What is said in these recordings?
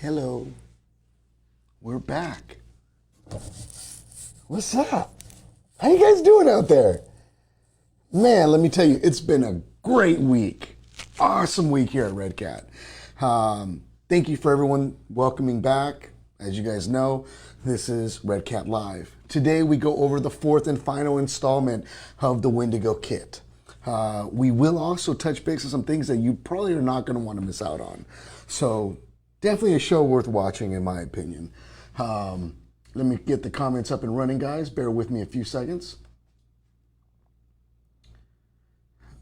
Hello, we're back. What's up? How you guys doing out there? Man, let me tell you, it's been a great week. Awesome week here at Redcat. Thank you for everyone welcoming back. As you guys know, this is Redcat Live. Today we go over the fourth and final installment of the Wendigo kit. We will also touch base on some things that you probably are not going to want to miss out on. So definitely a show worth watching in my opinion. Let me get the comments up and running, guys. Bear with me a few seconds.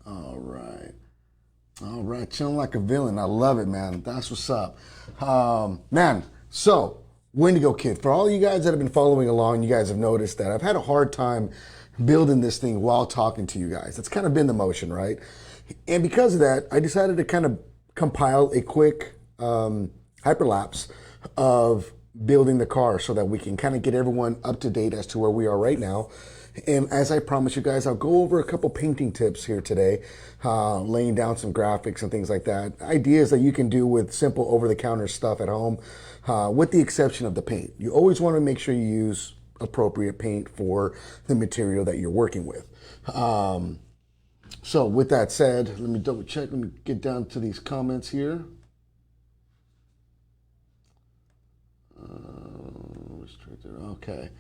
All right, chilling like a villain. I love it, man. That's what's up. Man, so Wendigo kit. For all you guys that have been following along, you guys have noticed that I've had a hard time building this thing while talking to you guys. That's kind of been the motion, right? And because of that, I decided to kind of compile a quick hyperlapse of building the car so that we can kind of get everyone up to date as to where we are right now. And as I promised you guys, I'll go over a couple painting tips here today, laying down some graphics and things like that. Ideas that you can do with simple over-the-counter stuff at home, with the exception of the paint. You always want to make sure you use appropriate paint for the material that you're working with. So with that said, let me double check. Let me get down to these comments here. Okay.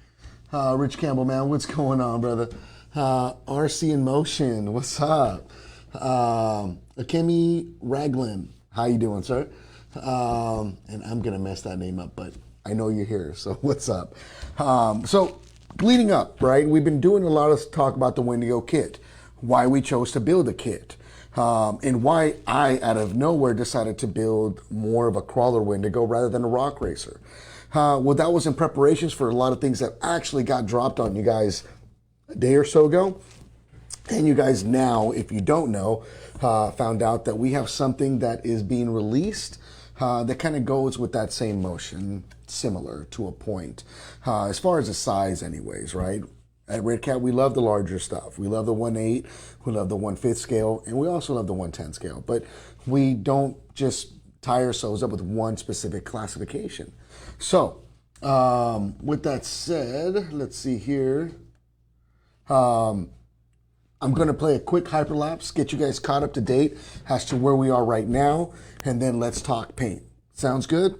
Rich Campbell, man, what's going on, brother? RC in Motion, what's up? Akemi Raglan, how you doing, sir? And I'm gonna mess that name up, but I know you're here, so what's up? So leading up, right? We've been doing a lot of talk about the Wendigo kit, why we chose to build a kit, and why I, out of nowhere, decided to build more of a crawler Wendigo rather than a rock racer. Well, that was in preparations for a lot of things that actually got dropped on you guys a day or so ago. And you guys now, if you don't know, found out that we have something that is being released that kind of goes with that same motion, similar to a point, as far as the size anyways, right? At Redcat, we love the larger stuff. We love the 1/8, we love the 1/5 scale, and we also love the 1/10 scale. But we don't just tie ourselves up with one specific classification. So, with that said, let's see here. I'm going to play a quick hyperlapse, get you guys caught up to date as to where we are right now, and then let's talk paint. Sounds good?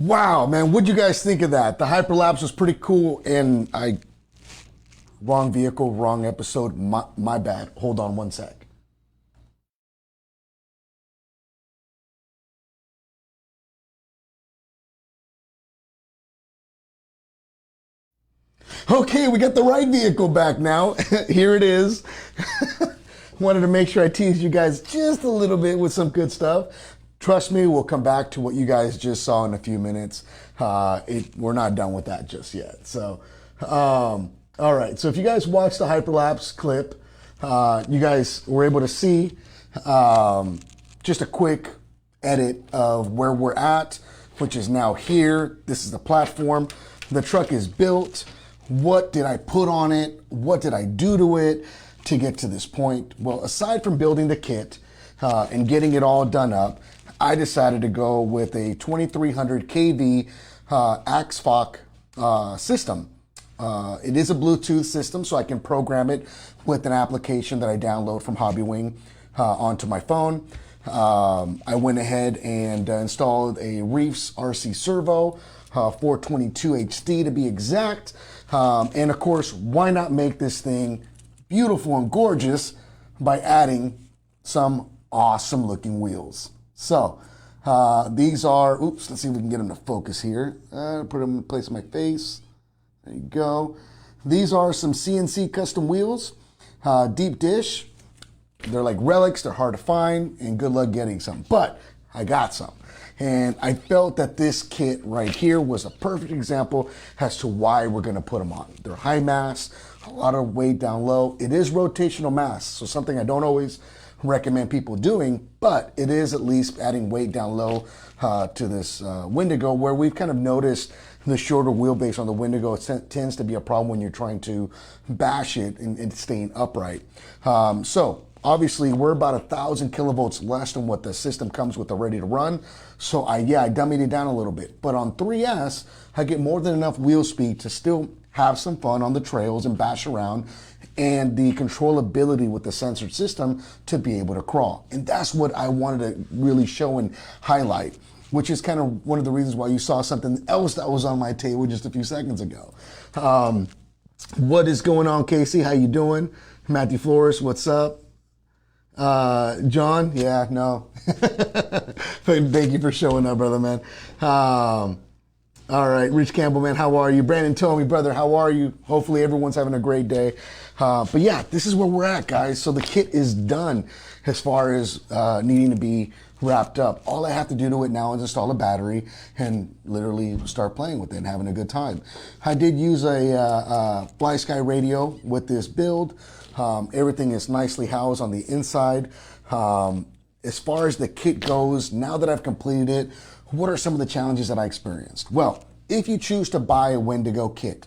Wow, man, what'd you guys think of that? The hyperlapse was pretty cool, and wrong vehicle, wrong episode, my bad. Hold on one sec. Okay, we got the right vehicle back now. Here it is. Wanted to make sure I teased you guys just a little bit with some good stuff. Trust me, we'll come back to what you guys just saw in a few minutes. We're not done with that just yet. So, all right. So if you guys watched the hyperlapse clip, you guys were able to see just a quick edit of where we're at, which is now here. This is the platform. The truck is built. What did I put on it? What did I do to it to get to this point? Well, aside from building the kit and getting it all done up, I decided to go with a 2300 kV AXFOC system. It is a Bluetooth system, so I can program it with an application that I download from Hobbywing onto my phone. I went ahead and installed a Reefs RC Servo 422 HD to be exact. And of course, why not make this thing beautiful and gorgeous by adding some awesome looking wheels. So these are, oops, let's see if we can get them to focus here. Put them in place of my face. There you go. These are some CNC custom wheels, deep dish. They're like relics, they're hard to find, and good luck getting some. But I got some. And I felt that this kit right here was a perfect example as to why we're gonna put them on. They're high mass, a lot of weight down low. It is rotational mass, so something I don't always recommend people doing, but it is at least adding weight down low to this Wendigo, where we've kind of noticed the shorter wheelbase on the Wendigo tends to be a problem when you're trying to bash it and staying upright. So obviously we're about 1,000 kilovolts less than what the system comes with ready to run. So I dummied it down a little bit. But on 3S, I get more than enough wheel speed to still have some fun on the trails and bash around, and the controllability with the censored system to be able to crawl. And that's what I wanted to really show and highlight, which is kind of one of the reasons why you saw something else that was on my table just a few seconds ago. What is going on, Casey? How you doing? Matthew Flores, what's up? John, yeah, no. Thank you for showing up, brother, man. All right, Rich Campbell, man, how are you? Brandon Tomey, brother, how are you? Hopefully everyone's having a great day. But yeah, this is where we're at, guys. So the kit is done as far as needing to be wrapped up. All I have to do to it now is install a battery and literally start playing with it and having a good time. I did use a Fly Sky radio with this build. Everything is nicely housed on the inside. As far as the kit goes, now that I've completed it, what are some of the challenges that I experienced? Well, if you choose to buy a Wendigo kit,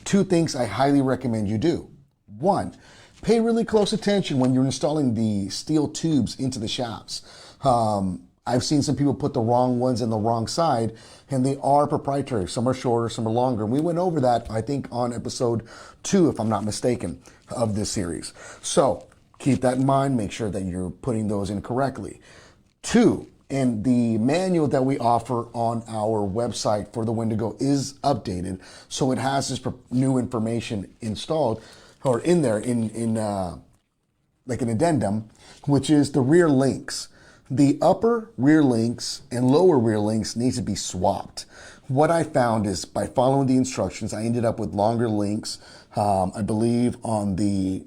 two things I highly recommend you do. One, pay really close attention when you're installing the steel tubes into the shafts. I've seen some people put the wrong ones in the wrong side, and they are proprietary. Some are shorter, some are longer. We went over that, I think, on episode 2, if I'm not mistaken, of this series. So keep that in mind. Make sure that you're putting those in correctly. 2, and the manual that we offer on our website for the Wendigo is updated. So it has this new information installed or in there in like an addendum, which is the rear links. The upper rear links and lower rear links needs to be swapped. What I found is by following the instructions, I ended up with longer links, I believe on the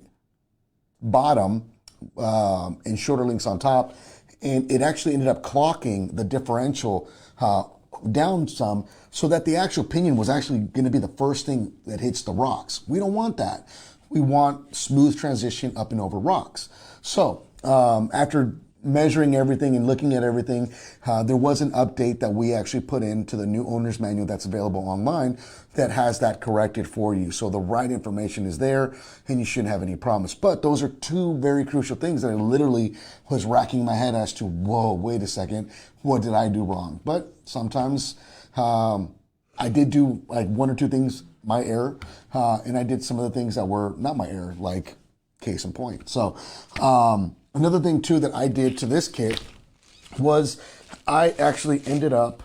bottom and shorter links on top. And it actually ended up clocking the differential down some so that the actual pinion was actually going to be the first thing that hits the rocks. We don't want that. We want smooth transition up and over rocks. So after measuring everything and looking at everything, there was an update that we actually put into the new owner's manual that's available online that has that corrected for you. So the right information is there and you shouldn't have any problems. But those are two very crucial things that I literally was racking my head as to, whoa, wait a second, what did I do wrong? But sometimes I did do like one or two things my error, and I did some of the things that were not my error, like case in point. So another thing too that I did to this kit was I actually ended up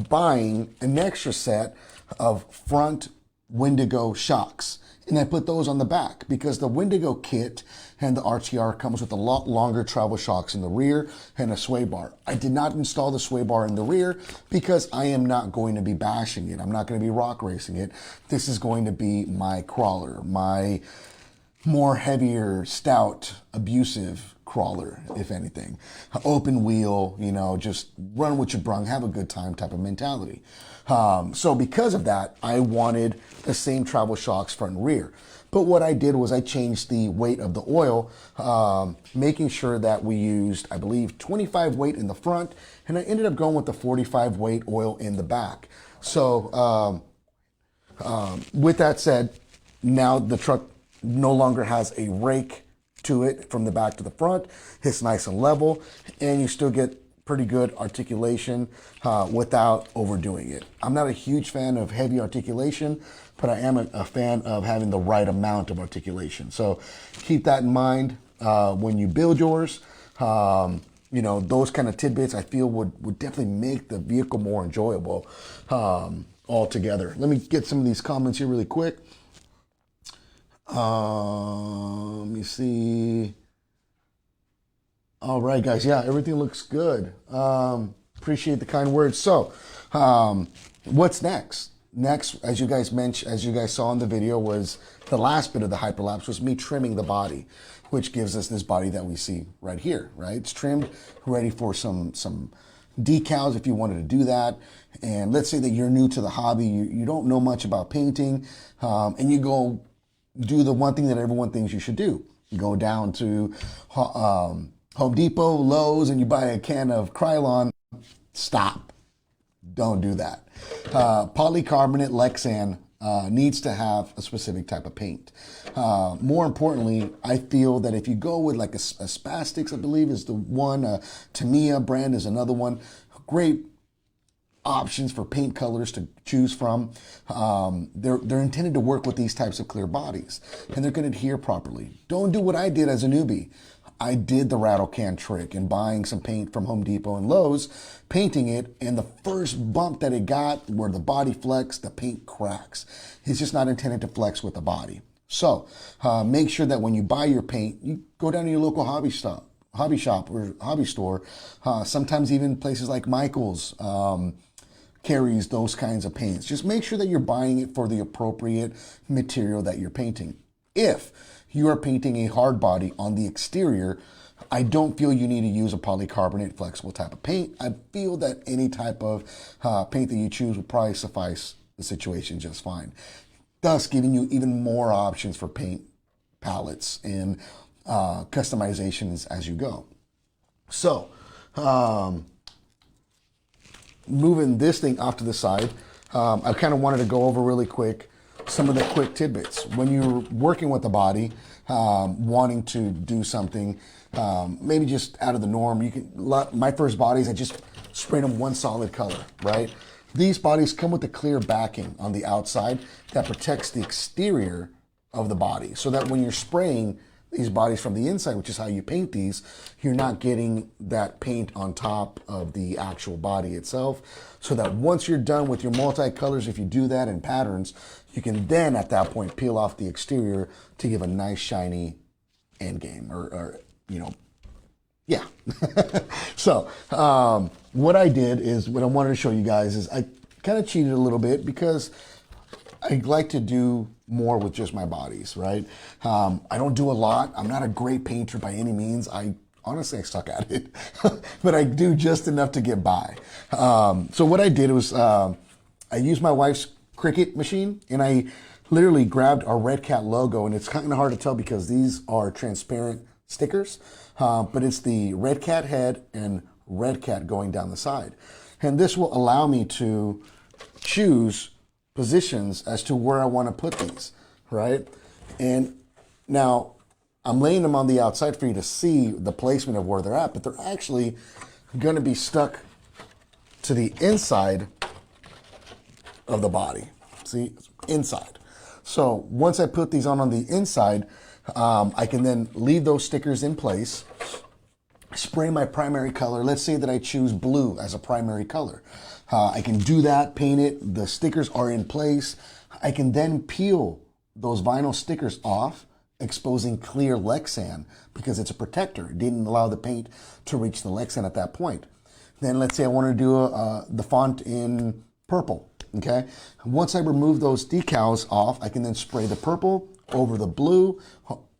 buying an extra set of front Wendigo shocks. And I put those on the back because the Wendigo kit and the RTR comes with a lot longer travel shocks in the rear and a sway bar. I did not install the sway bar in the rear because I am not going to be bashing it. I'm not going to be rock racing it. This is going to be my crawler, my more heavier, stout, abusive crawler, if anything. Open wheel, you know, just run what you brung, have a good time type of mentality. So because of that, I wanted the same travel shocks front and rear. But what I did was I changed the weight of the oil, making sure that we used, I believe, 25 weight in the front, and I ended up going with the 45 weight oil in the back. So with that said, now the truck no longer has a rake to it from the back to the front. It's nice and level, and you still get pretty good articulation without overdoing it. I'm not a huge fan of heavy articulation, but I am a fan of having the right amount of articulation. So keep that in mind when you build yours. You know, those kind of tidbits I feel would definitely make the vehicle more enjoyable altogether. Let me get some of these comments here really quick. Let me see. All right, guys. Yeah, everything looks good. Appreciate the kind words. So, what's next? Next, as you guys mentioned, as you guys saw in the video, was the last bit of the hyperlapse was me trimming the body, which gives us this body that we see right here. Right, it's trimmed, ready for some decals if you wanted to do that. And let's say that you're new to the hobby, you don't know much about painting, and you go do the one thing that everyone thinks you should do. You go down to Home Depot, Lowe's, and you buy a can of Krylon. Stop. Don't do that. Polycarbonate Lexan needs to have a specific type of paint. More importantly, I feel that if you go with like a Spastics, I believe is the one, Tamiya brand is another one, great options for paint colors to choose from. They're intended to work with these types of clear bodies, and they're going to adhere properly. Don't do what I did as a newbie. I did the rattle can trick and buying some paint from Home Depot and Lowe's, painting it, and the first bump that it got where the body flexed, the paint cracks. It's just not intended to flex with the body. So make sure that when you buy your paint, you go down to your local hobby shop or hobby store. Sometimes even places like Michael's carries those kinds of paints. Just make sure that you're buying it for the appropriate material that you're painting. If you are painting a hard body on the exterior, I don't feel you need to use a polycarbonate flexible type of paint. I feel that any type of paint that you choose will probably suffice the situation just fine, thus giving you even more options for paint palettes and customizations as you go. So, moving this thing off to the side, I kind of wanted to go over really quick some of the quick tidbits. When you're working with the body, wanting to do something, maybe just out of the norm, you can. My first bodies, I just sprayed them one solid color, right? These bodies come with a clear backing on the outside that protects the exterior of the body, so that when you're spraying these bodies from the inside, which is how you paint these, you're not getting that paint on top of the actual body itself. So that once you're done with your multicolors, if you do that in patterns, you can then at that point peel off the exterior to give a nice shiny end game, or you know, yeah. So what I did is, what I wanted to show you guys is I kind of cheated a little bit because I like to do more with just my bodies, right? I don't do a lot. I'm not a great painter by any means. Honestly, I suck at it, but I do just enough to get by. So what I did was I used my wife's Cricut machine, and I literally grabbed our Redcat logo, and it's kind of hard to tell because these are transparent stickers, but it's the Redcat head and Redcat going down the side. And this will allow me to choose positions as to where I want to put these, right? And now I'm laying them on the outside for you to see the placement of where they're at, but they're actually going to be stuck to the inside of the body. See, inside. So once I put these on the inside, I can then leave those stickers in place, spray my primary color. Let's say that I choose blue as a primary color. I can do that, paint it. The stickers are in place. I can then peel those vinyl stickers off, exposing clear Lexan because it's a protector. It didn't allow the paint to reach the Lexan at that point. Then let's say I want to do the font in purple, okay? Once I remove those decals off, I can then spray the purple over the blue,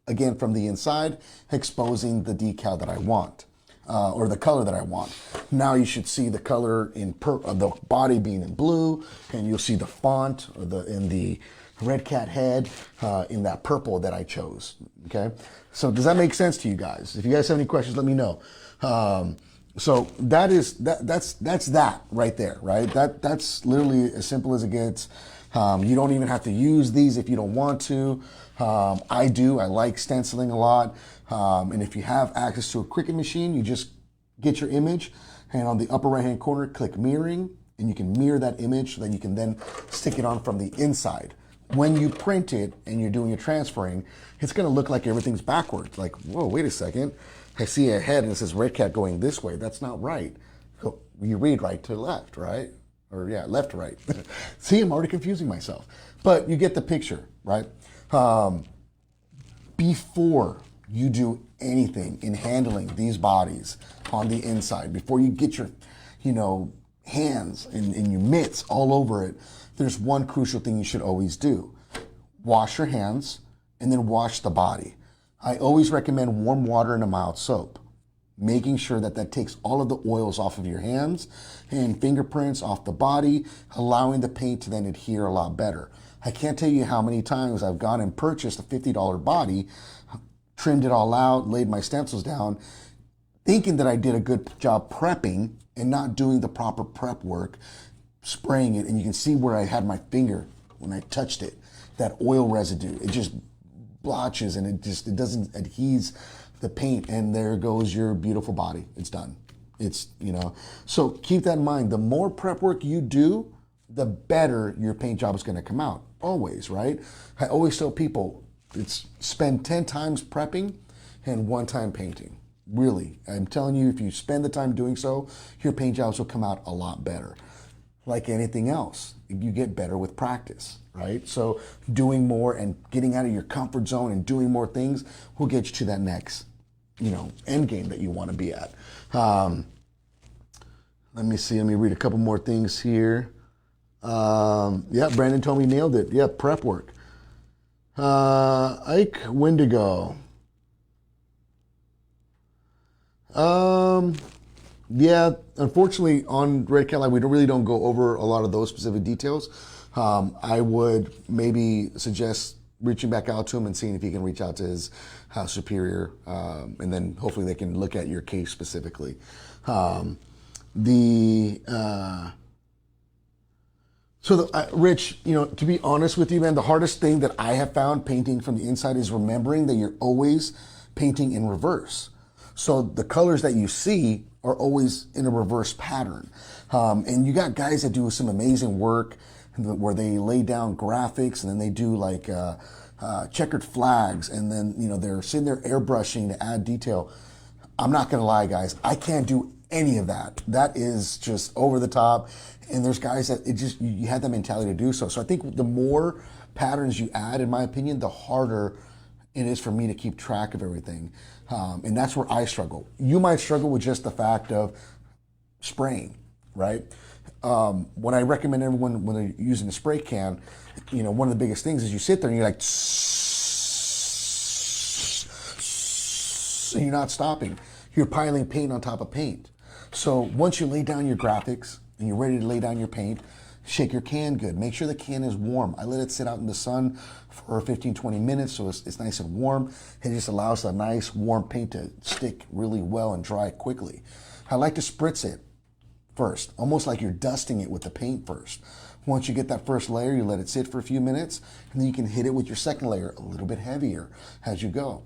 again from the inside, exposing the decal that I want, or the color that I want. Now you should see the color in the body being in blue, and you'll see the font or in the Redcat head in that purple that I chose. Okay, so does that make sense to you guys? If you guys have any questions, let me know. So that's that right there, right? That's literally as simple as it gets. You don't even have to use these if you don't want to. I do. I like stenciling a lot. And if you have access to a Cricut machine, you just get your image, and on the upper right hand corner, click mirroring, and you can mirror that image so that you can then stick it on from the inside. When you print it and you're doing your transferring, it's going to look like everything's backwards. Like, whoa, wait a second. I see a head and it says Redcat going this way. That's not right. You read right to left, right? Or yeah, left to right. See, I'm already confusing myself. But you get the picture, right? Before you do anything in handling these bodies on the inside, before you get your, hands and your mitts all over it, there's one crucial thing you should always do. Wash your hands and then wash the body. I always recommend warm water and a mild soap, making sure that takes all of the oils off of your hands and fingerprints off the body, allowing the paint to then adhere a lot better. I can't tell you how many times I've gone and purchased a $50 body, trimmed it all out, laid my stencils down, thinking that I did a good job prepping and not doing the proper prep work, spraying it, and you can see where I had my finger when I touched it, that oil residue. It just blotches and it doesn't adhese the paint, and there goes your beautiful body. It's done. It's, so keep that in mind. The more prep work you do, the better your paint job is going to come out. Always, right? I always tell people, spend 10 times prepping and 1 time painting. Really, I'm telling you, if you spend the time doing so, your paint jobs will come out a lot better. Like anything else, you get better with practice, right? So doing more and getting out of your comfort zone and doing more things will get you to that next, end game that you want to be at. Let me see. Let me read a couple more things here. Yeah, Brandon told me nailed it. Yeah, prep work. Ike Wendigo. Yeah, unfortunately on Redcat, we really don't go over a lot of those specific details. I would maybe suggest reaching back out to him and seeing if he can reach out to his superior, and then hopefully they can look at your case specifically. Rich, to be honest with you, man, the hardest thing that I have found painting from the inside is remembering that you're always painting in reverse. So the colors that you see are always in a reverse pattern. And you got guys that do some amazing work where they lay down graphics and then they do like checkered flags, and then, they're sitting there airbrushing to add detail. I'm not gonna lie, guys, I can't do any of that. That is just over the top. And there's guys that you have that mentality to do so. So I think the more patterns you add, in my opinion, the harder it is for me to keep track of everything. And that's where I struggle. You might struggle with just the fact of spraying, right? When I recommend everyone, when they're using a spray can, one of the biggest things is you sit there and you're like, and you're not stopping. You're piling paint on top of paint. So once you lay down your graphics and you're ready to lay down your paint, shake your can good. Make sure the can is warm. I let it sit out in the sun for 15, 20 minutes so it's nice and warm. It just allows the nice warm paint to stick really well and dry quickly. I like to spritz it first, almost like you're dusting it with the paint first. Once you get that first layer, you let it sit for a few minutes, and then you can hit it with your second layer a little bit heavier as you go.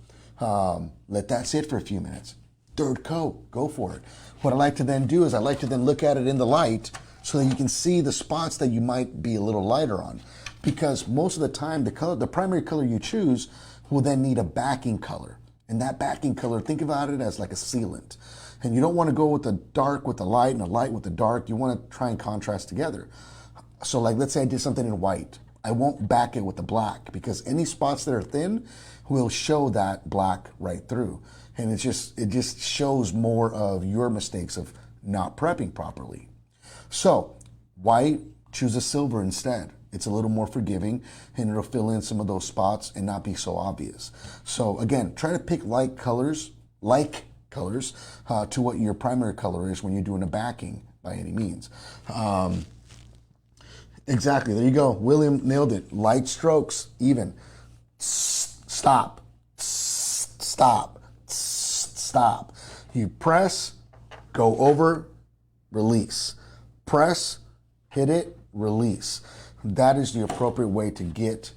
Let that sit for a few minutes. Third coat, go for it. What I like to then do is I like to then look at it in the light so that you can see the spots that you might be a little lighter on. Because most of the time, the primary color you choose will then need a backing color. And that backing color, think about it as like a sealant. And you don't want to go with the dark with the light and the light with the dark. You want to try and contrast together. So like, let's say I did something in white. I won't back it with the black because any spots that are thin will show that black right through. And it just shows more of your mistakes of not prepping properly. So white, choose a silver instead. It's a little more forgiving and it'll fill in some of those spots and not be so obvious. So again, try to pick like colors to what your primary color is when you're doing a backing by any means. Exactly, there you go. William nailed it. Light strokes, even. Stop, stop, stop. You press, go over, release. Press, hit it, release. That is the appropriate way to get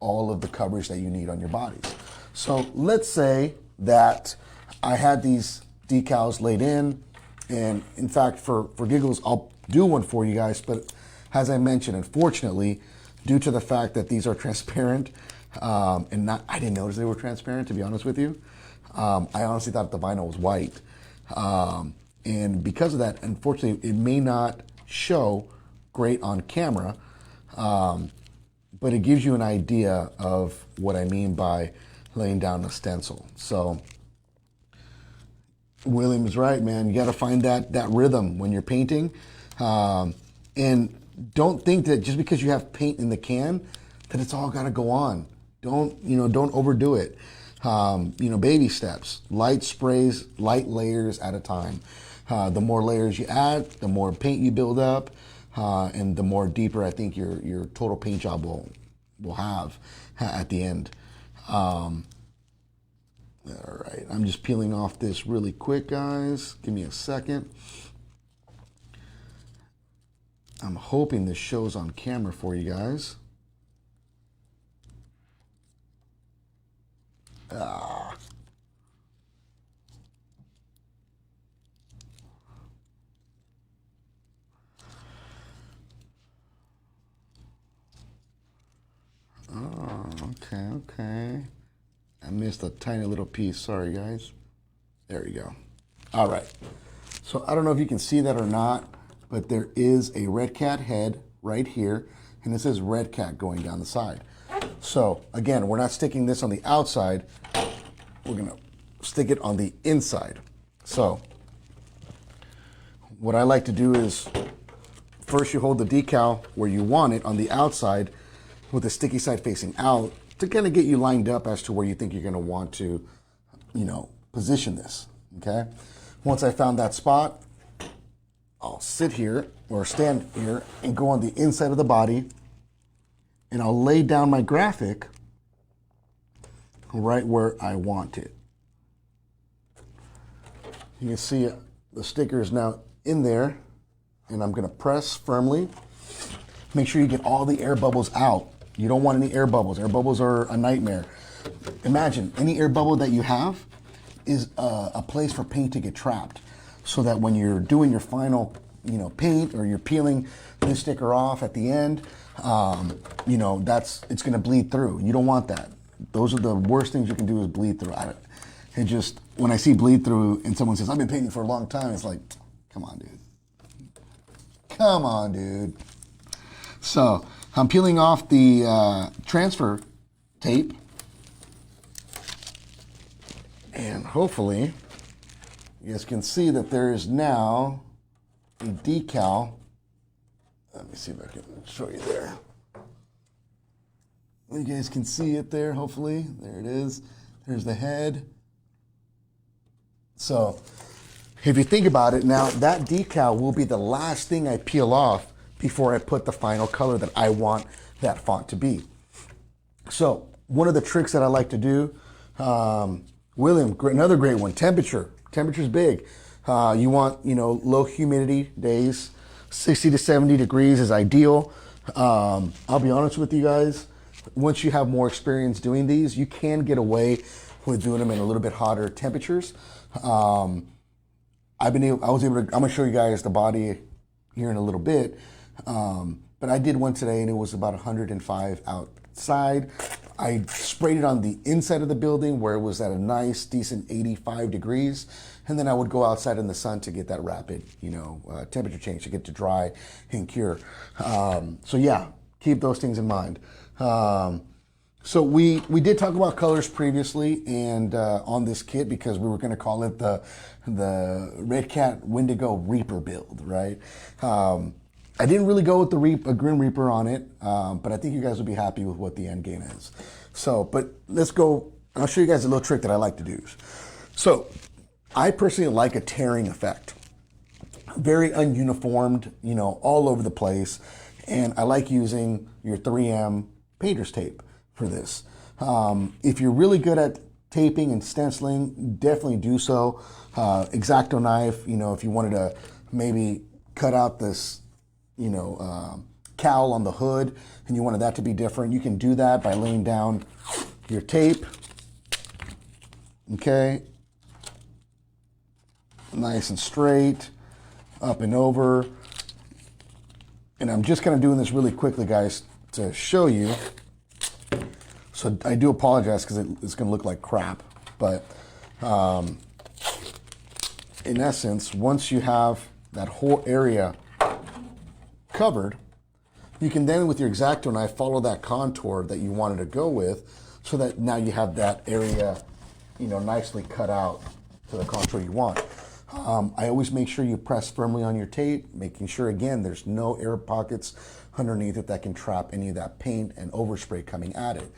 all of the coverage that you need on your bodies. So let's say that I had these decals laid in, and in fact, for giggles, I'll do one for you guys, but as I mentioned, unfortunately, due to the fact that these are transparent, I didn't notice they were transparent, to be honest with you. I honestly thought the vinyl was white. And because of that, unfortunately, it may not show great on camera, but it gives you an idea of what I mean by laying down a stencil. So William is right, man. You got to find that rhythm when you're painting. And don't think that just because you have paint in the can, that it's all got to go on. Don't overdo it. Baby steps, light sprays, light layers at a time. The more layers you add, the more paint you build up, and the more deeper I think your total paint job will have at the end. All right, I'm just peeling off this really quick, guys. Give me a second. I'm hoping this shows on camera for you guys. Okay. I missed a tiny little piece. Sorry, guys. There we go. All right. So I don't know if you can see that or not, but there is a Redcat head right here, and it says Redcat going down the side. So again, we're not sticking this on the outside. We're going to stick it on the inside. So what I like to do is first you hold the decal where you want it on the outside with the sticky side facing out to kind of get you lined up as to where you think you're going to want to, position this, okay? Once I found that spot, I'll sit here or stand here and go on the inside of the body, and I'll lay down my graphic right where I want it. You can see the sticker is now in there, and I'm going to press firmly. Make sure you get all the air bubbles out. You don't want any air bubbles. Air bubbles are a nightmare. Imagine any air bubble that you have is a place for paint to get trapped, so that when you're doing your final, paint, or you're peeling this sticker off at the end, it's going to bleed through. You don't want that. Those are the worst things you can do is bleed through. When I see bleed through and someone says, I've been painting for a long time, it's like, come on, dude. Come on, dude. So I'm peeling off the transfer tape, and hopefully you guys can see that there is now a decal. Let me see if I can show you there. You guys can see it there, hopefully. There it is. There's the head. So if you think about it, now that decal will be the last thing I peel off before I put the final color that I want that font to be. So one of the tricks that I like to do, William, another great one, temperature. Temperature's big. You want, low humidity days. 60 to 70 degrees is ideal. I'll be honest with you guys, once you have more experience doing these, you can get away with doing them in a little bit hotter temperatures. I'm gonna show you guys the body here in a little bit. But I did one today and it was about 105 outside. I sprayed it on the inside of the building where it was at a nice, decent 85 degrees. And then I would go outside in the sun to get that rapid, temperature change to get to dry and cure. So yeah, keep those things in mind. So we did talk about colors previously and on this kit because we were going to call it the Redcat Wendigo Reaper build, right? I didn't really go with the Grim Reaper on it, but I think you guys will be happy with what the end game is. So, but let's go. I'll show you guys a little trick that I like to do. So, I personally like a tearing effect. Very ununiformed, all over the place. And I like using your 3M painter's tape for this. If you're really good at taping and stenciling, definitely do so. X-Acto knife, if you wanted to maybe cut out this, cowl on the hood and you wanted that to be different, you can do that by laying down your tape. Okay. Nice and straight, up and over. And I'm just kind of doing this really quickly, guys, to show you. So I do apologize because it's going to look like crap. But in essence, once you have that whole area covered, you can then with your X-Acto knife follow that contour that you wanted to go with so that now you have that area, nicely cut out to the contour you want. I always make sure you press firmly on your tape, making sure, again, there's no air pockets underneath it that can trap any of that paint and overspray coming at it.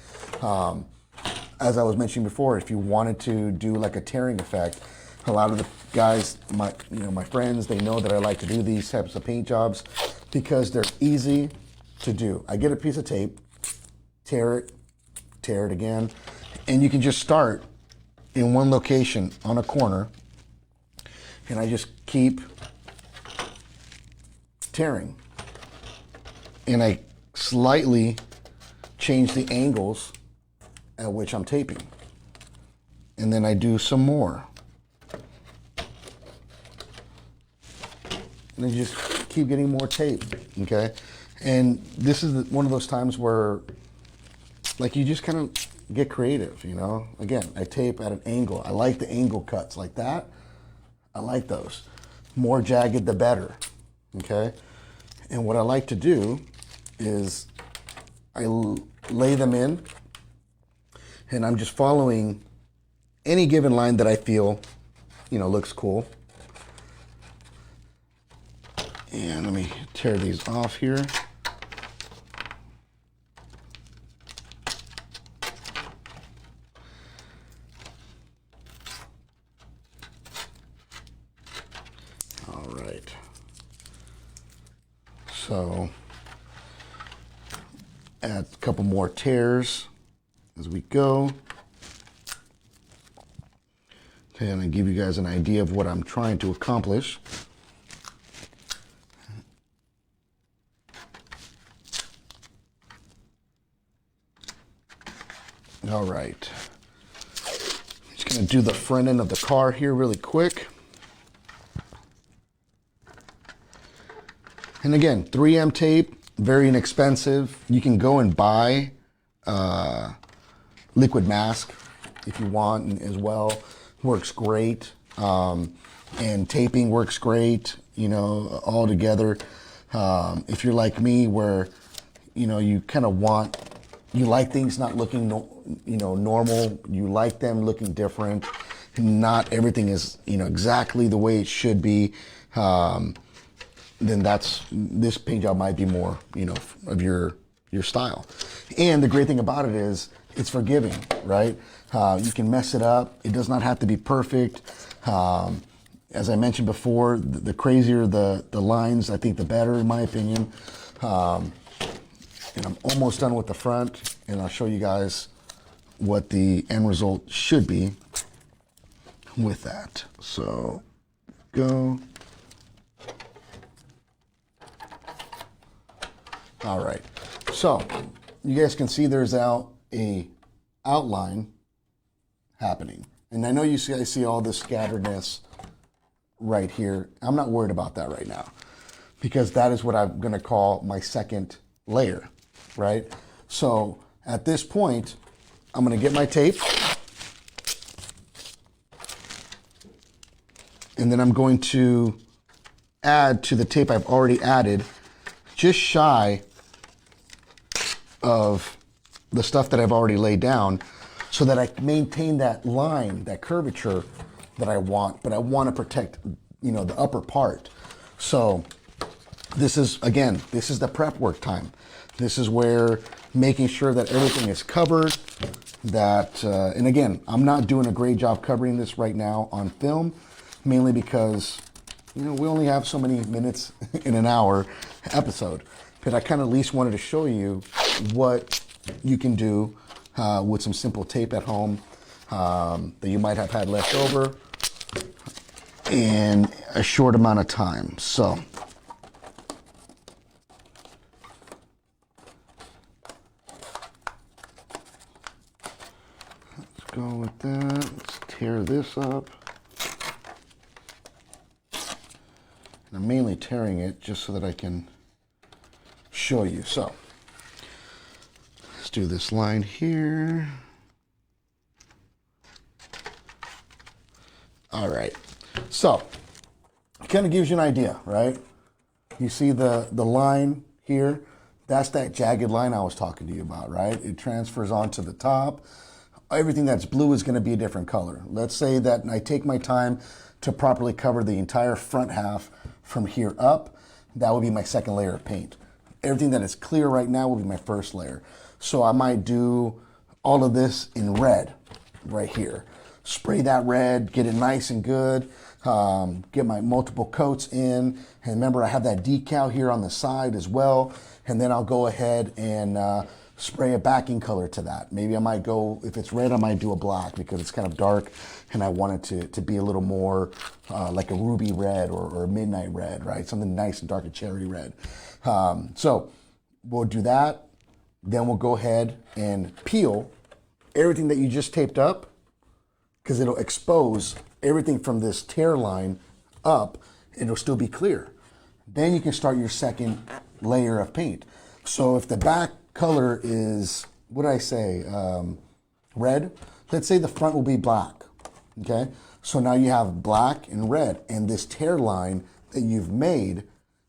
As I was mentioning before, if you wanted to do like a tearing effect, a lot of the guys, my friends, they know that I like to do these types of paint jobs because they're easy to do. I get a piece of tape, tear it again, and you can just start in one location on a corner. And I just keep tearing. And I slightly change the angles at which I'm taping. And then I do some more. And I just keep getting more tape, okay? And this is one of those times where, like, you just kind of get creative, Again, I tape at an angle. I like the angle cuts like that. I like those. More jagged, the better, okay? And what I like to do is I lay them in and I'm just following any given line that I feel, looks cool. And let me tear these off here. So add a couple more tears as we go. Okay, and I give you guys an idea of what I'm trying to accomplish. All right. I'm just gonna do the front end of the car here really quick. And again, 3M tape, very inexpensive. You can go and buy liquid mask if you want as well. Works great. And taping works great, all together. If you're like me where, you kind of you like things not looking, normal. You like them looking different. Not everything is, exactly the way it should be. Then this paint job might be more, of your style. And the great thing about it is it's forgiving, right? You can mess it up. It does not have to be perfect. As I mentioned before, the crazier the lines, I think the better, in my opinion. And I'm almost done with the front, and I'll show you guys what the end result should be with that. So, go. All right, so you guys can see there's a outline happening. And I know you guys see all this scatteredness right here. I'm not worried about that right now because that is what I'm gonna call my second layer, right? So at this point, I'm gonna get my tape, and then I'm going to add to the tape I've already added, just shy of the stuff that I've already laid down, so that I maintain that line, that curvature that I want, but I want to protect, you know, the upper part. So this is, again, this is the prep work time. This is where making sure that everything is covered, that, and again, I'm not doing a great job covering this right now on film, mainly because, you know, we only have so many minutes in an hour episode. But I kind of at least wanted to show you what you can do with some simple tape at home that you might have had left over in a short amount of time. So let's go with that. Let's tear this up. And I'm mainly tearing it just so that I can show you. So let's do this line here. All right. So it kind of gives you an idea, right? You see the line here? That's that jagged line I was talking to you about, right? It transfers onto the top. Everything that's blue is going to be a different color. Let's say that I take my time to properly cover the entire front half from here up. That would be my second layer of paint. Everything that is clear right now will be my first layer. So I might do all of this in red right here. Spray that red, get it nice and good, get my multiple coats in. And remember, I have that decal here on the side as well. And then I'll go ahead and spray a backing color to that. Maybe I might go, if it's red, I might do a black because it's kind of dark and I want it to be a little more like a ruby red or a midnight red, right? Something nice and dark, a cherry red. So we'll do that. Then we'll go ahead and peel everything that you just taped up, because it'll expose everything from this tear line up. It'll still be clear. Then you can start your second layer of paint. So if the back color is, what did I say, red, let's say the front will be black, okay? So now you have black and red, and this tear line that you've made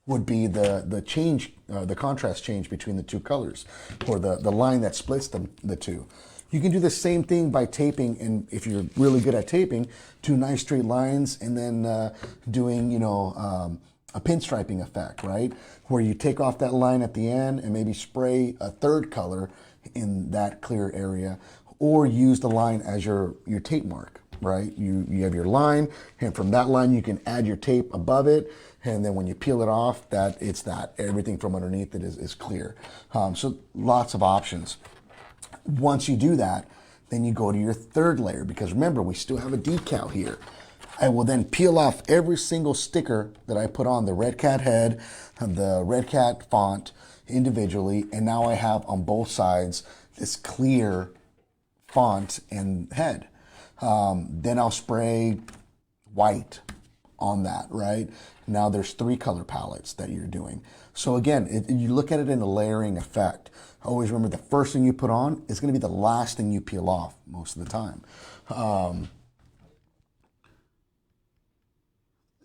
would be the change, the contrast change between the two colors, or the line that splits the two. You can do the same thing by taping, and if you're really good at taping, do nice straight lines, and then doing, you know, a pinstriping effect, right? Where you take off that line at the end and maybe spray a third color in that clear area, or use the line as your tape mark, right? You have your line, and from that line you can add your tape above it, and then when you peel it off, it's everything from underneath it is clear. So lots of options. Once you do that, then you go to your third layer, because remember, we still have a decal here. I will then peel off every single sticker that I put on the Redcat head, the Redcat font individually, and now I have on both sides this clear font and head. Then I'll spray white on that, right? Now there's 3 color palettes that you're doing. So again, you look at it in a layering effect. Always remember, the first thing you put on is going to be the last thing you peel off most of the time.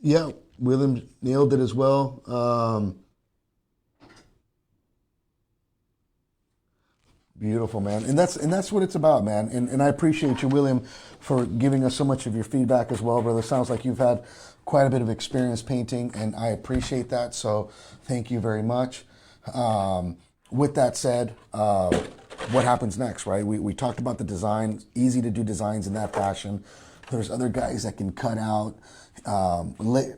Yeah, William nailed it as well. Beautiful, man. And that's what it's about, man. And I appreciate you, William, for giving us so much of your feedback as well, brother. Sounds like you've had quite a bit of experience painting, and I appreciate that. So thank you very much. With that said, what happens next, right? We talked about the design. Easy to do designs in that fashion. There's other guys that can cut out,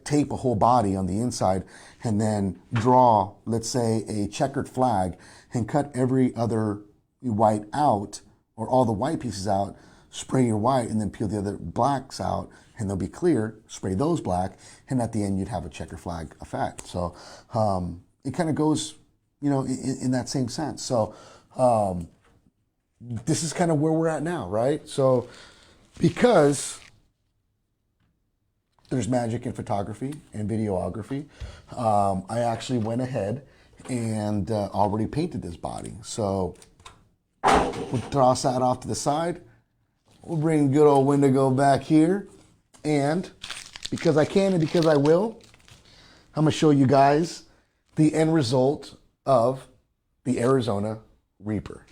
tape a whole body on the inside, and then draw, let's say, a checkered flag, and cut every other white out, or all the white pieces out, spray your white, and then peel the other blacks out, and they'll be clear, spray those black, and at the end you'd have a checker flag effect. So it kind of goes, you know, in that same sense. So this is kind of where we're at now, right? So because there's magic in photography and videography, I actually went ahead and already painted this body. So We'll toss that off to the side. We'll bring good old Wendigo back here. And because I can and because I will, I'm going to show you guys the end result of the Arizona Reaper.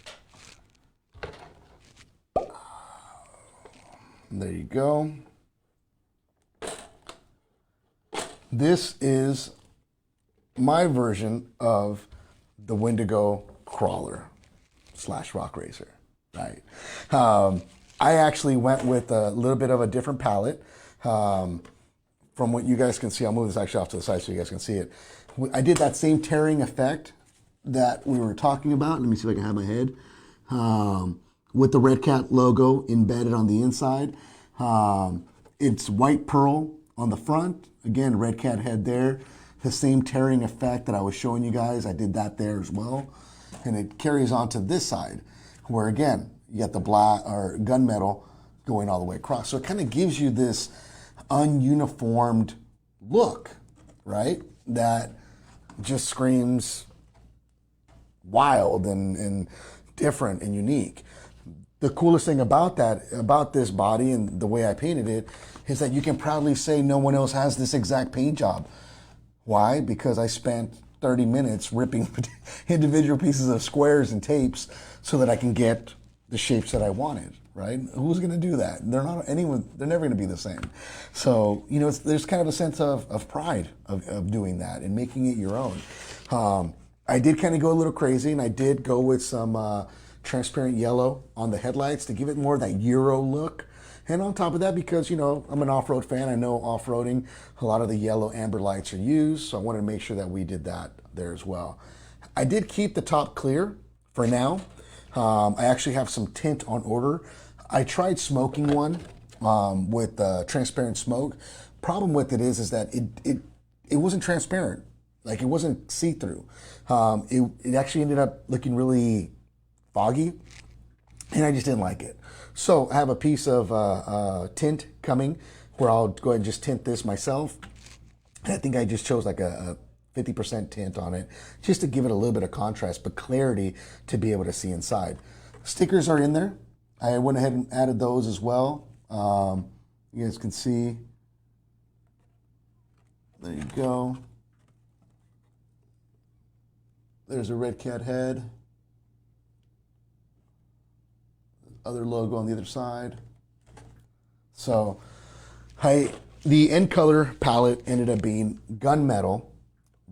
There you go. This is my version of the Wendigo crawler / rock racer, right? I actually went with a little bit of a different palette. From what you guys can see, I'll move this actually off to the side so you guys can see it. I did that same tearing effect that we were talking about. Let me see if I can have my head. With the Redcat logo embedded on the inside. It's white pearl on the front. Again, Redcat head there. The same tearing effect that I was showing you guys, I did that there as well. And it carries on to this side, where again, you got the black or gunmetal going all the way across. So it kind of gives you this ununiformed look, right? That just screams wild and different and unique. The coolest thing about this body and the way I painted it, is that you can proudly say no one else has this exact paint job. Why? Because I spent 30 minutes ripping individual pieces of squares and tapes so that I can get the shapes that I wanted, right? Who's going to do that? They're never going to be the same. So, you know, there's kind of a sense of pride of doing that and making it your own. I did kind of go a little crazy, and I did go with some transparent yellow on the headlights to give it more of that Euro look. And on top of that, because, you know, I'm an off-road fan, I know off-roading, a lot of the yellow amber lights are used, so I wanted to make sure that we did that there as well. I did keep the top clear for now. I actually have some tint on order. I tried smoking one with transparent smoke. Problem with it is that it wasn't transparent. Like, it wasn't see-through. It actually ended up looking really foggy, and I just didn't like it. So I have a piece of tint coming where I'll go ahead and just tint this myself. And I think I just chose like a 50% tint on it just to give it a little bit of contrast, but clarity to be able to see inside. Stickers are in there. I went ahead and added those as well. You guys can see. There you go. There's a Redcat head. Other logo on the other side. So the end color palette ended up being gunmetal,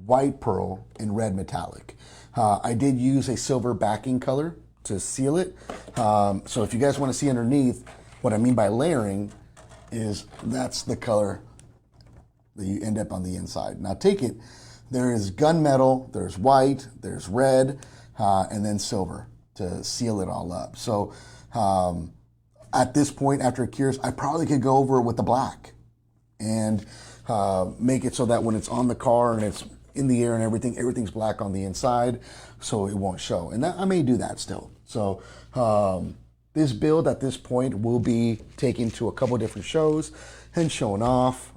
white pearl, and red metallic. I did use a silver backing color to seal it. So if you guys want to see underneath, what I mean by layering is that's the color that you end up on the inside. Now take it, there is gunmetal, there's white, there's red, and then silver to seal it all up. So at this point, after it cures, I probably could go over it with the black and make it so that when it's on the car and it's in the air and everything's black on the inside, so it won't show. And I may do that still. So this build at this point will be taken to a couple different shows and shown off.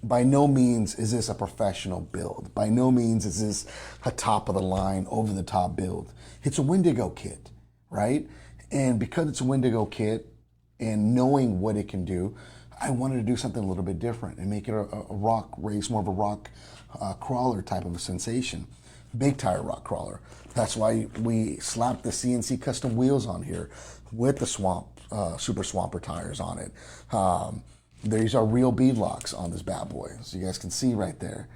By no means is this a professional build. By no means is this a top of the line, over the top build. It's a Wendigo kit, right? And because it's a Wendigo kit and knowing what it can do, I wanted to do something a little bit different and make it a rock race, more of a rock crawler type of a sensation. Big tire rock crawler. That's why we slapped the CNC custom wheels on here with the Super Swamper tires on it. These are real bead locks on this bad boy, so you guys can see right there.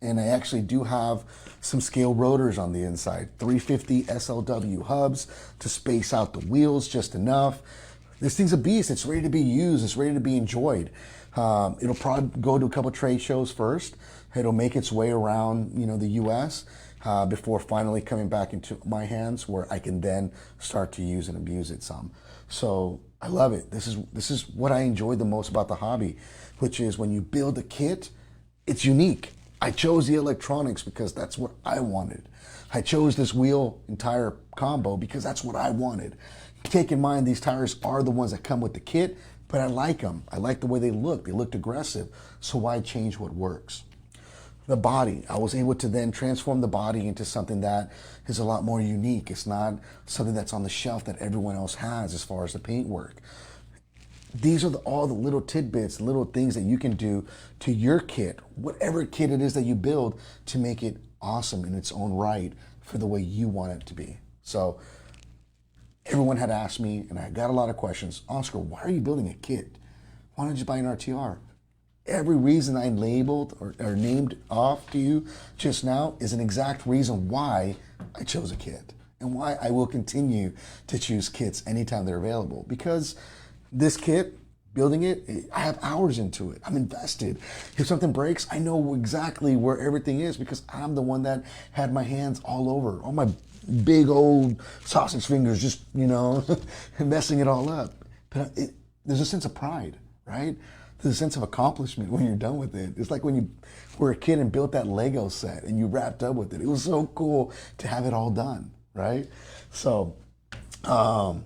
And I actually do have some scale rotors on the inside, 350 SLW hubs to space out the wheels just enough. This thing's a beast. It's ready to be used. It's ready to be enjoyed. It'll probably go to a couple trade shows first. It'll make its way around, the U.S. Before finally coming back into my hands, where I can then start to use and abuse it some. So I love it. This is what I enjoy the most about the hobby, which is when you build a kit, it's unique. I chose the electronics because that's what I wanted. I chose this wheel and tire combo because that's what I wanted. Take in mind, these tires are the ones that come with the kit, but I like them. I like the way they look. They looked aggressive, so why change what works? the body. I was able to then transform the body into something that is a lot more unique. It's not something that's on the shelf that everyone else has as far as the paint work. These are all the little tidbits, little things that you can do to your kit, whatever kit it is that you build, to make it awesome in its own right for the way you want it to be. So everyone had asked me, and I got a lot of questions, Oscar, why are you building a kit? Why don't you buy an RTR? Every reason I labeled or named off to you just now is an exact reason why I chose a kit and why I will continue to choose kits anytime they're available. Because this kit, building it, I have hours into it. I'm invested. If something breaks, I know exactly where everything is because I'm the one that had my hands all my big old sausage fingers, just, messing it all up. But there's a sense of pride, right? There's a sense of accomplishment when you're done with it. It's like when you were a kid and built that Lego set and you wrapped up with it. It was so cool to have it all done, right? So with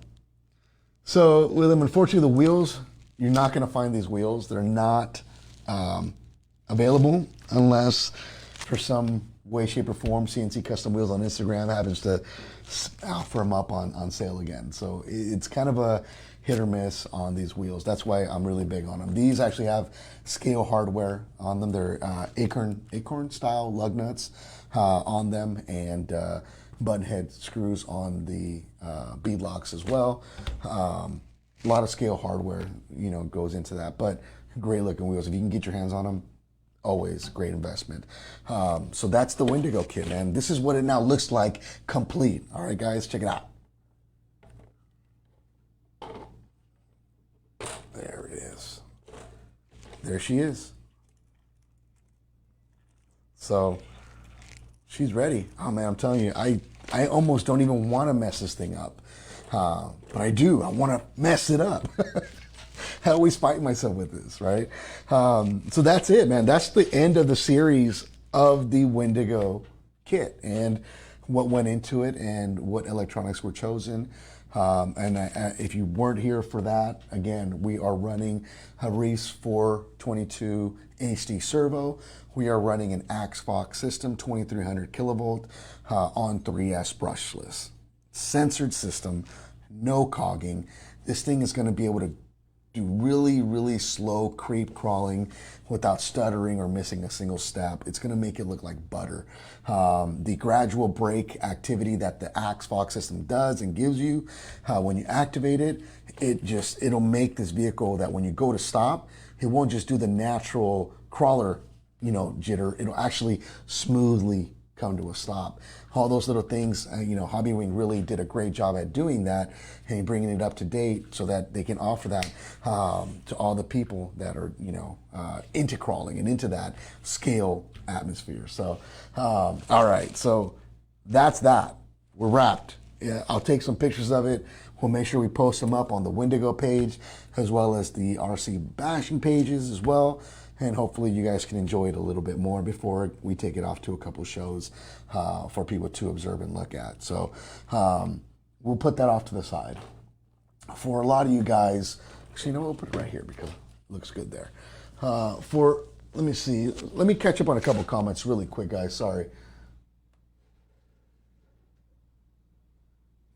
them, unfortunately, the wheels, you're not going to find these wheels. They're not available unless for some way, shape, or form, CNC Custom Wheels on Instagram happens to offer them up on sale again. So it's kind of a hit or miss on these wheels. That's why I'm really big on them. These actually have scale hardware on them. They're acorn style lug nuts on them, and button head screws on the bead locks as well. A lot of scale hardware, goes into that, but great looking wheels. If you can get your hands on them, always great investment. So that's the Wendigo kit, man. This is what it now looks like complete. All right, guys, check it out. There it is. There she is. So she's ready. Oh man, I'm telling you, I almost don't even want to mess this thing up. But I do. I want to mess it up. I always fight myself with this, right? So that's it, man. That's the end of the series of the Wendigo kit and what went into it and what electronics were chosen. If you weren't here for that, again, we are running a Reese 422 HD servo. We are running an Axe Fox system, 2300 kilovolt on 3S brushless. Censored system, no cogging. This thing is going to be able to do really, really slow creep crawling without stuttering or missing a single step. It's going to make it look like butter. The gradual brake activity that the Axe Fox system does and gives you, when you activate it, it'll make this vehicle that when you go to stop, it won't just do the natural crawler, jitter. It'll actually smoothly come to a stop. All those little things, Hobbywing really did a great job at doing that and bringing it up to date so that they can offer that to all the people that are, into crawling and into that scale atmosphere. So, all right, so that's that. We're wrapped. Yeah, I'll take some pictures of it. We'll make sure we post them up on the Wendigo page as well as the RC bashing pages as well. And hopefully you guys can enjoy it a little bit more before we take it off to a couple shows for people to observe and look at. So we'll put that off to the side. For a lot of you guys, actually, we'll put it right here because it looks good there. Let me see. Let me catch up on a couple comments really quick, guys. Sorry.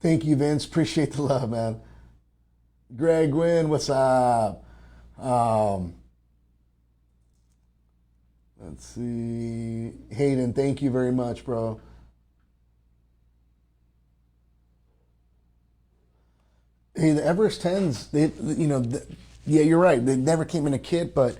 Thank you, Vince. Appreciate the love, man. Greg Wynn, what's up? Let's see. Hayden, thank you very much, bro. Hey, the Everest 10s, yeah, you're right. They never came in a kit, but,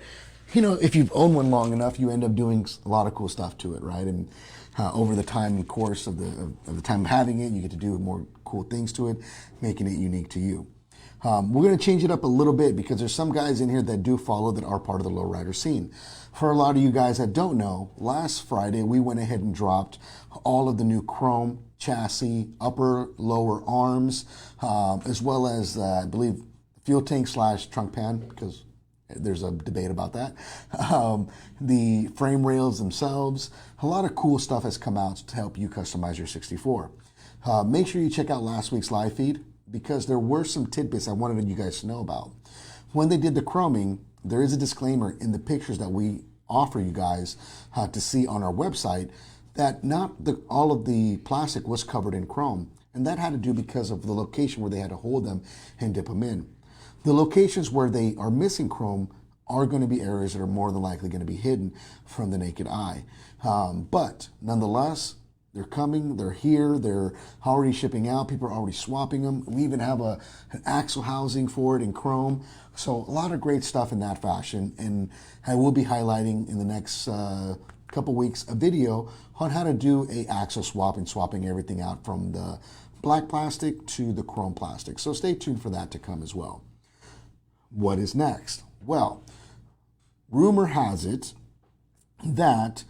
if you've owned one long enough, you end up doing a lot of cool stuff to it, right? And over the time and course of the time of having it, you get to do more cool things to it, making it unique to you. We're going to change it up a little bit because there's some guys in here that do follow that are part of the lowrider scene. For a lot of you guys that don't know, last Friday we went ahead and dropped all of the new chrome chassis, upper, lower arms, as well as I believe fuel tank / trunk pan, because there's a debate about that. The frame rails themselves, a lot of cool stuff has come out to help you customize your 64. Make sure you check out last week's live feed because there were some tidbits I wanted you guys to know about. When they did the chroming, there is a disclaimer in the pictures that we offer you guys to see on our website that all of the plastic was covered in chrome. And that had to do because of the location where they had to hold them and dip them in. The locations where they are missing chrome are going to be areas that are more than likely going to be hidden from the naked eye. But nonetheless, they're coming, they're here, they're already shipping out, people are already swapping them. We even have an axle housing for it in chrome. So a lot of great stuff in that fashion. And I will be highlighting in the next couple weeks a video on how to do a axle swap and swapping everything out from the black plastic to the chrome plastic. So stay tuned for that to come as well. What is next? Well, rumor has it that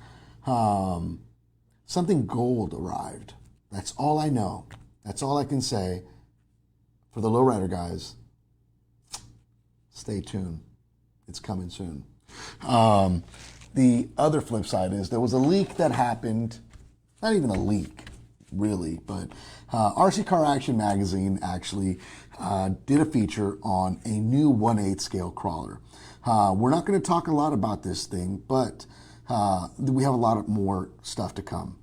something gold arrived. That's all I know. That's all I can say. For the lowrider guys, stay tuned. It's coming soon. The other flip side is there was a leak that happened, not even a leak, really, but RC Car Action magazine actually did a feature on a new 1/8 scale crawler. We're not going to talk a lot about this thing, but we have a lot more stuff to come.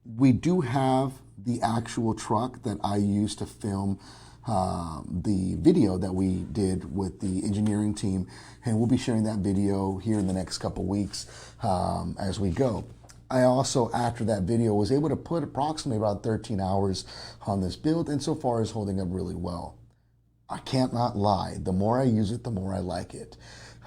We do have the actual truck that I used to film the video that we did with the engineering team, and we'll be sharing that video here in the next couple weeks as we go. I also, after that video, was able to put approximately about 13 hours on this build, and so far is holding up really well. I can't not lie. The more I use it, the more I like it.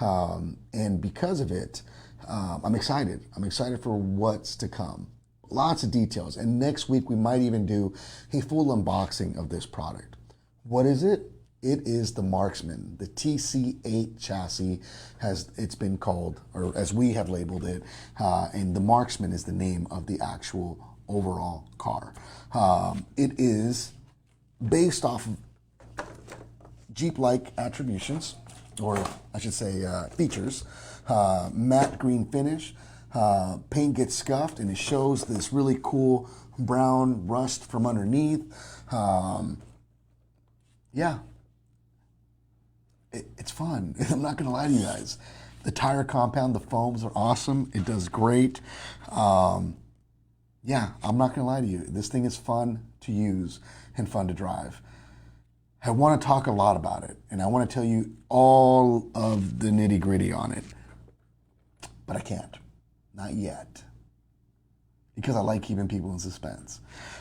And because of it, I'm excited. I'm excited for what's to come. Lots of details. And next week, we might even do a full unboxing of this product. What is it? It is the Marksman, the TC8 chassis, as it's been called, or as we have labeled it. And the Marksman is the name of the actual overall car. It is based off of Jeep-like attributions, or I should say features. Matte green finish. Paint gets scuffed and it shows this really cool brown rust from underneath. Yeah. It's fun. I'm not going to lie to you guys. The tire compound, the foams are awesome. It does great. Yeah, I'm not going to lie to you. This thing is fun to use and fun to drive. I want to talk a lot about it, and I want to tell you all of the nitty gritty on it, but I can't. Not yet. Because I like keeping people in suspense.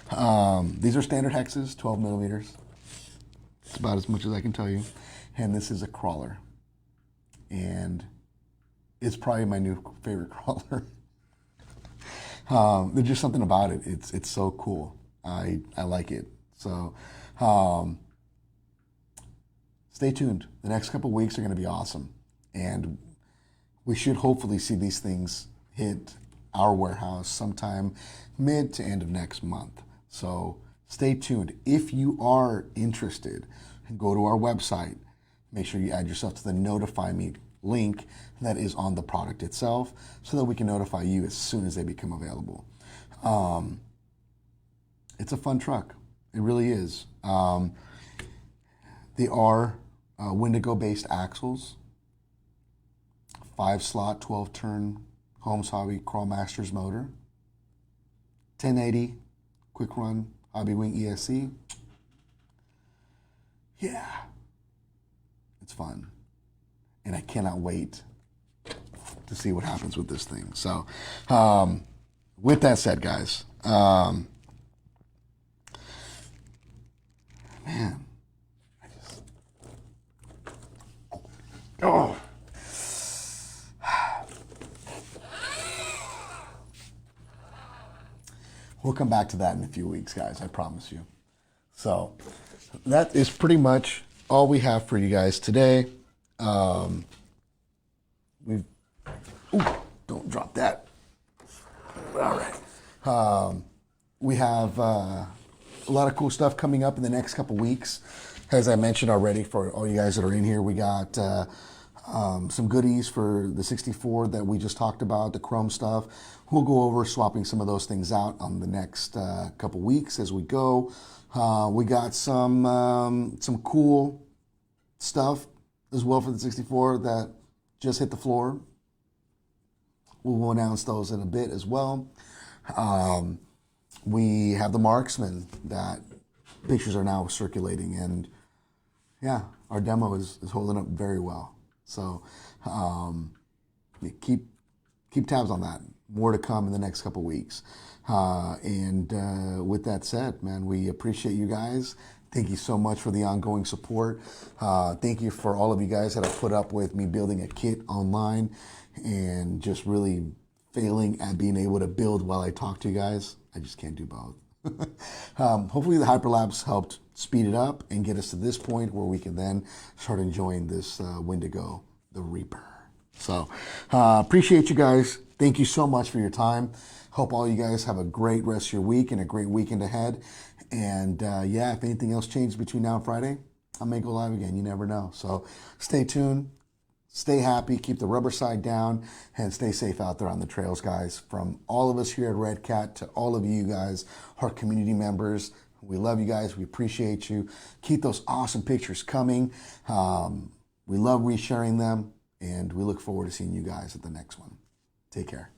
These are standard hexes, 12 millimeters. It's about as much as I can tell you. And this is a crawler. And it's probably my new favorite crawler. There's just something about it. It's so cool. I like it. So stay tuned. The next couple of weeks are going to be awesome. And we should hopefully see these things hit our warehouse sometime mid to end of next month. So stay tuned. If you are interested, go to our website. Make sure you add yourself to the Notify Me link that is on the product itself so that we can notify you as soon as they become available. It's a fun truck. It really is. They are Wendigo-based axles, 5-slot, 12-turn Holmes Hobby Crawl Masters motor, 1080 quick run Hobby Wing ESC. Yeah, it's fun. And I cannot wait to see what happens with this thing. So, with that said, guys, man, oh. We'll come back to that in a few weeks, guys, I promise you. So that is pretty much all we have for you guys today. Don't drop that. All right. We have a lot of cool stuff coming up in the next couple weeks. As I mentioned already, for all you guys that are in here, we got some goodies for the 64 that we just talked about, the chrome stuff. We'll go over swapping some of those things out on the next couple weeks as we go. We got some cool stuff as well for the 64 that just hit the floor we'll announce those in a bit as well. We have the Marksman that pictures are now circulating, and yeah, our demo is holding up very well. So keep tabs on that. More to come in the next couple weeks. With that said, man, we appreciate you guys. Thank you so much for the ongoing support. Thank you for all of you guys that have put up with me building a kit online and just really failing at being able to build while I talk to you guys. I just can't do both. Hopefully the hyperlapse helped speed it up and get us to this point where we can then start enjoying this Wendigo, the Reaper. So appreciate you guys. Thank you so much for your time. Hope all you guys have a great rest of your week and a great weekend ahead. And yeah, if anything else changes between now and Friday, I may go live again. You never know. So stay tuned. Stay happy, keep the rubber side down, and stay safe out there on the trails, guys. From all of us here at Redcat to all of you guys, our community members, we love you guys. We appreciate you. Keep those awesome pictures coming. We love resharing them, and we look forward to seeing you guys at the next one. Take care.